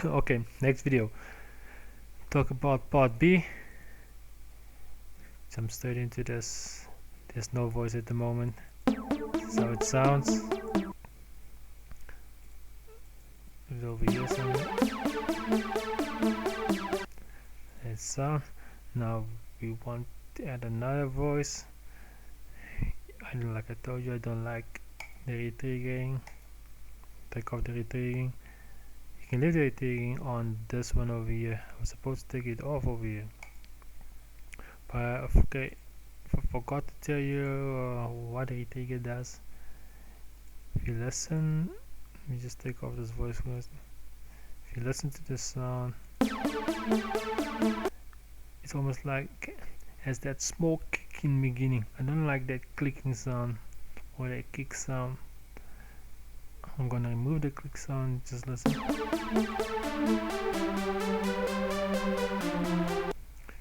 Okay, next video. Talk about part B. Jump straight into this. There's no voice at the moment. This is how it sounds. It's over here somewhere. It's sound. Now we want to add another voice. Like I told you, I don't like the retriggering. Take off the retriggering. You can leave the retriggering on this one over here. I was supposed to take it off over here, but okay, I forgot to tell you what the retrigger does. If you listen, let me just take off this voice first. If you listen to this sound, it's almost like has that small kick in the beginning. I don't like that clicking sound or that kick sound. I'm gonna remove the click sound, just listen.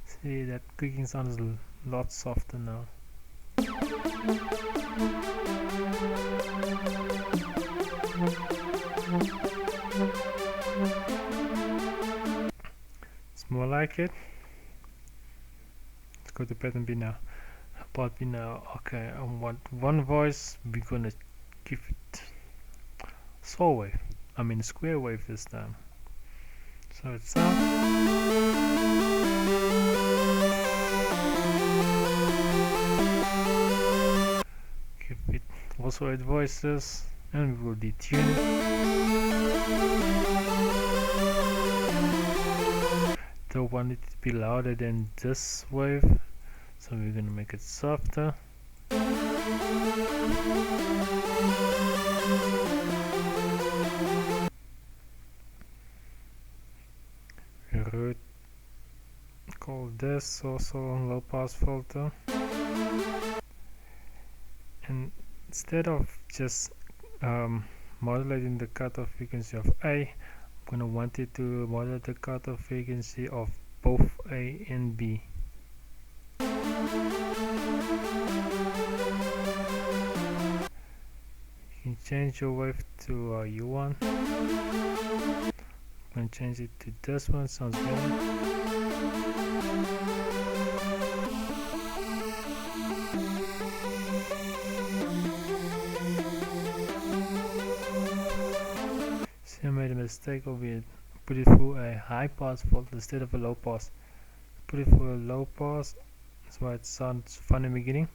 See, that clicking sound is a lot softer now. It's more like it. Let's go to pattern B now. Part B now. Okay, I want one voice. We're gonna give it saw wave. I mean square wave this time. So it's give it also 8 voices, and we will detune it. Don't want it to be louder than this wave, so we're gonna make it softer. Root, call this also low pass filter, and instead of just modulating the cutoff frequency of A, I'm gonna want it to modulate the cutoff frequency of both A and B. You can change your wave to U1. I'm gonna change it to this one, sounds better. See, I made a mistake over here. Put it through a high pass filter instead of a low pass. Put it through a low pass, that's why it sounds fun in the beginning.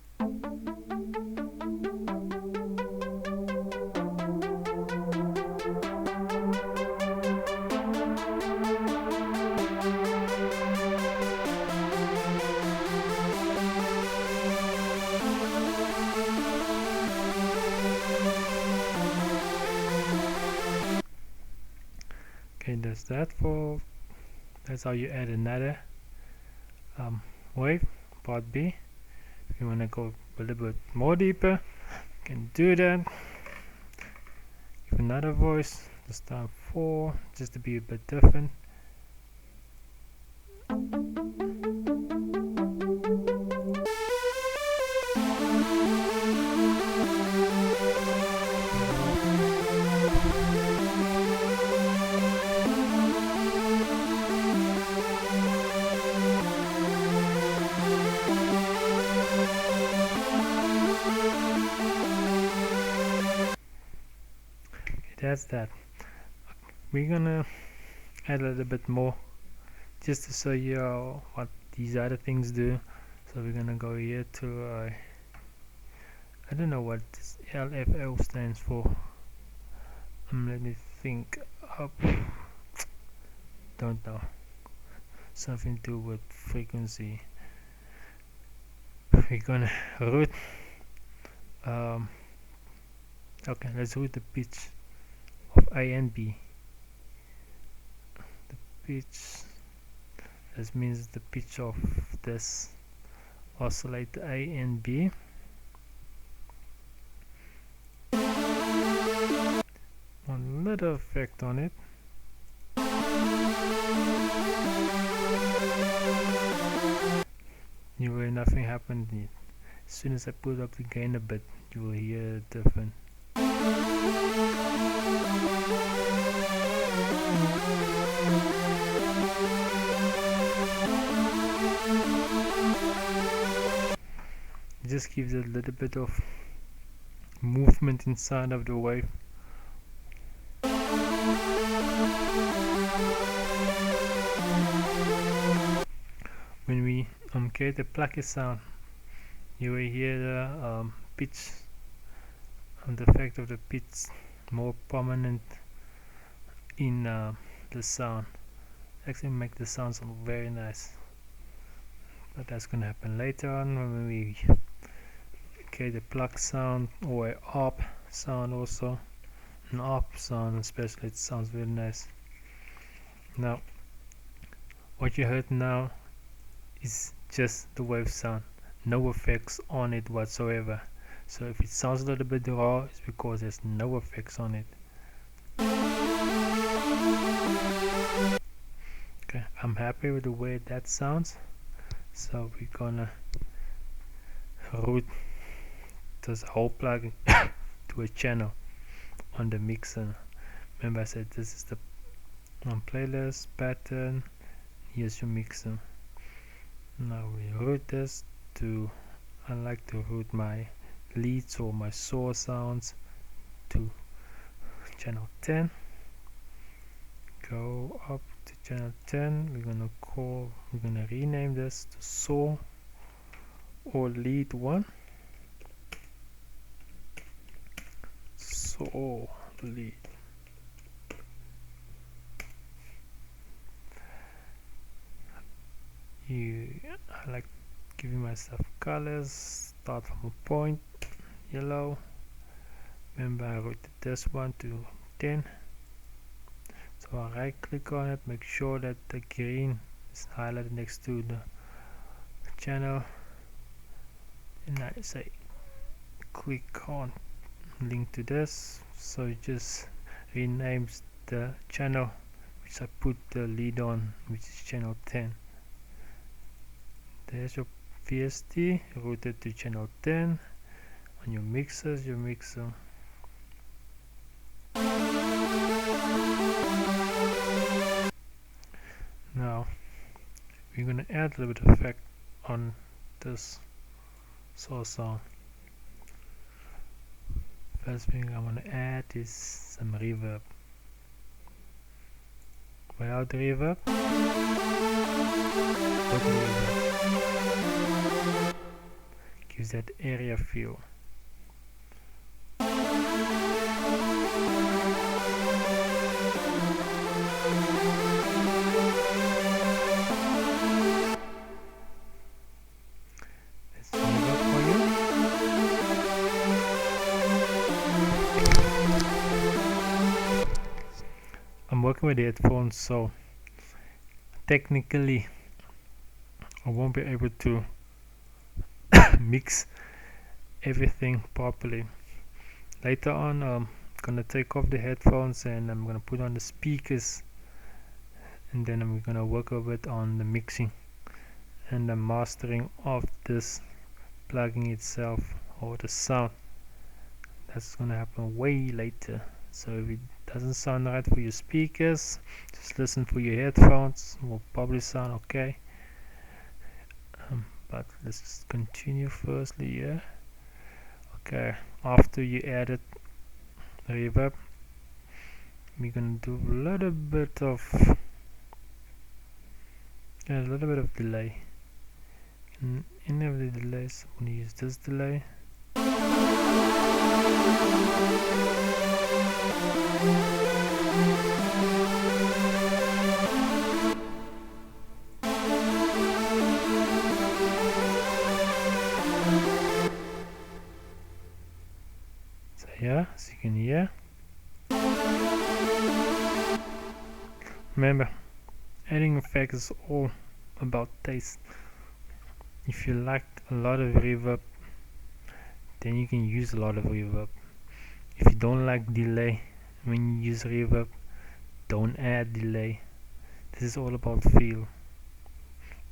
Okay, that's how you add another wave, part B. If you want to go a little bit more deeper, you can do that. Give another voice, this time 4, just to be a bit different. That's that. We're gonna add a little bit more just to show you what these other things do. So we're gonna go here to I don't know what this LFO stands for. Let me think up. Don't know. Something to do with frequency. We're gonna root okay, let's root the pitch of A and B. The pitch, that means the pitch of this oscillator A and B. One little effect on it. You will nothing happened yet. As soon as I put up the gain a bit, you will hear it different. just gives a little bit of movement inside of the wave. When we create a plucky sound, you will hear the pitch and the effect of the pitch more prominent in the sound. Actually make the sound sound very nice, but that's gonna happen later on when we create a pluck sound or a ARP sound. Also an ARP sound especially, it sounds very nice. Now what you heard now is just the wave sound, no effects on it whatsoever. So if it sounds a little bit raw, it's because there's no effects on it. Okay, I'm happy with the way that sounds, so we're gonna route this whole plugin to a channel on the mixer. Remember I said this is the playlist pattern, here's your mixer. Now we route this to, I like to route my leads or my source sounds to channel 10. Go up to channel 10. We're gonna rename this to source or lead 1. Source lead. I like giving myself colors. Start from a point, yellow. Remember I rotated this one to 10. So I right click on it, make sure that the green is highlighted next to the channel, and I say click on link to this, so it just renames the channel which I put the lead on, which is channel 10. There's your VST routed to channel 10. On your mixers, your mixer. Now we're gonna add a little bit of effect on this source sound. First thing I want to add is some reverb. Without reverb, with reverb, gives that area feel. I'm working with the headphones, so technically I won't be able to mix everything properly. Later on I'm gonna take off the headphones and I'm gonna put on the speakers, and then I'm gonna work a bit on the mixing and the mastering of this plugin itself, or the sound. That's gonna happen way later. So if it doesn't sound right for your speakers, just listen for your headphones, will probably sound okay. But let's just continue firstly here. Okay, after you added reverb, we're gonna do a little bit of delay. In any of the delays, I'm gonna use this delay. So yeah, as you can hear. Remember, adding effects is all about taste. If you like a lot of reverb, then you can use a lot of reverb. If you don't like delay when you use reverb, don't add delay. This is all about feel.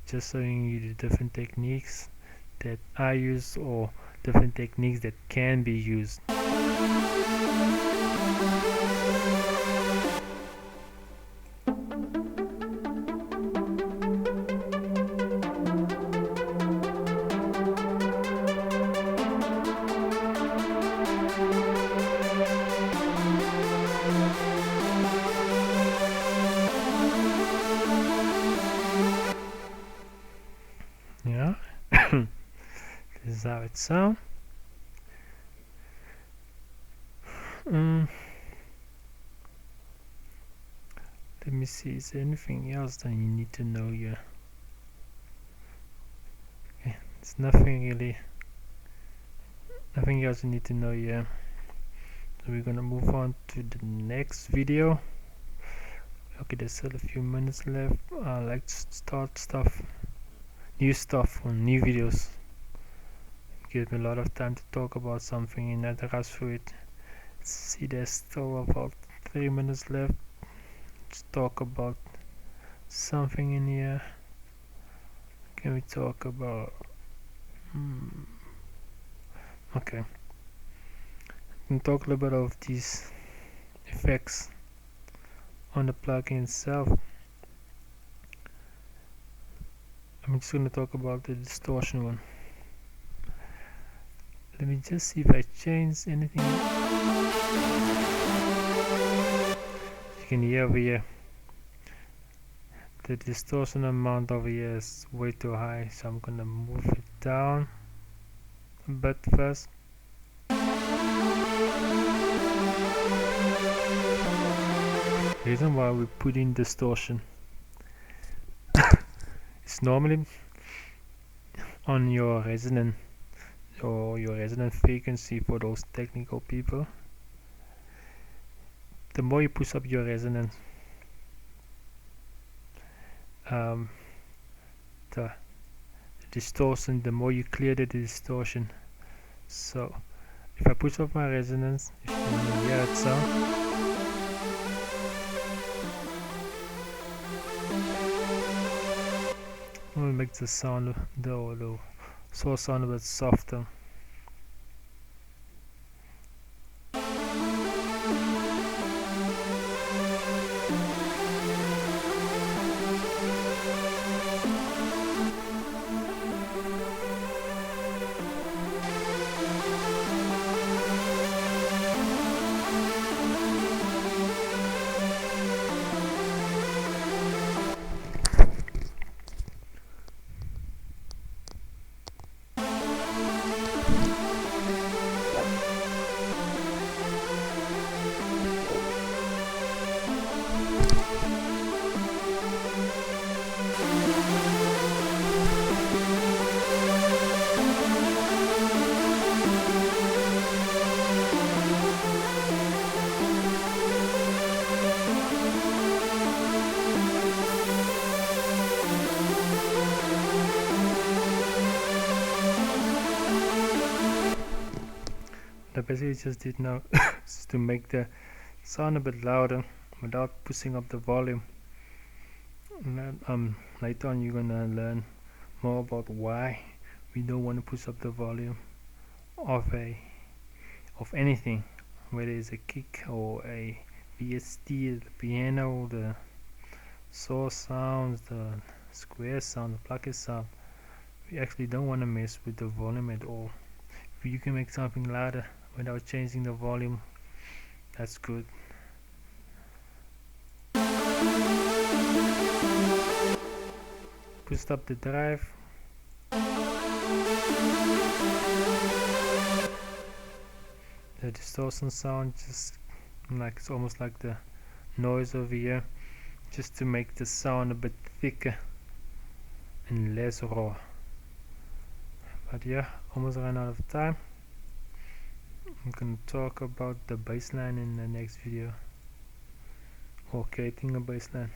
Just showing you the different techniques that I use, or different techniques that can be used. is how it sounds. Let me see, is there anything else that you need to know here? Okay, it's nothing else you need to know here. So we're gonna move on to the next video. Okay, there's still a few minutes left. I like to start new stuff on new videos. It gives me a lot of time to talk about something and not rush through it. See, there's still about 3 minutes left. Let's talk about something in here. Can we talk about okay, we can talk a little bit of these effects on the plugin itself. I'm just going to talk about the distortion one. Let me just see if I change anything. You can hear over here the distortion amount over here is way too high, so I'm gonna move it down a bit first. The reason why we put in distortion is normally on your resonant or your resonant frequency. For those technical people, the more you push up your resonance, the distortion, the more you clear the distortion. So if I push up my resonance, if you can hear it sound, it will make the sound, the source sound a bit softer. I basically just did now is to make the sound a bit louder without pushing up the volume. And then, later on you're gonna learn more about why we don't want to push up the volume of anything, whether it's a kick or a VST, the piano, the source sounds, the square sound, the plugin sound. We actually don't want to mess with the volume at all. If you can make something louder without changing the volume, that's good. Push up the drive. The distortion sound, just like it's almost like the noise over here, just to make the sound a bit thicker and less raw. But yeah, almost ran out of time. I'm gonna talk about the bassline in the next video, or creating a bassline.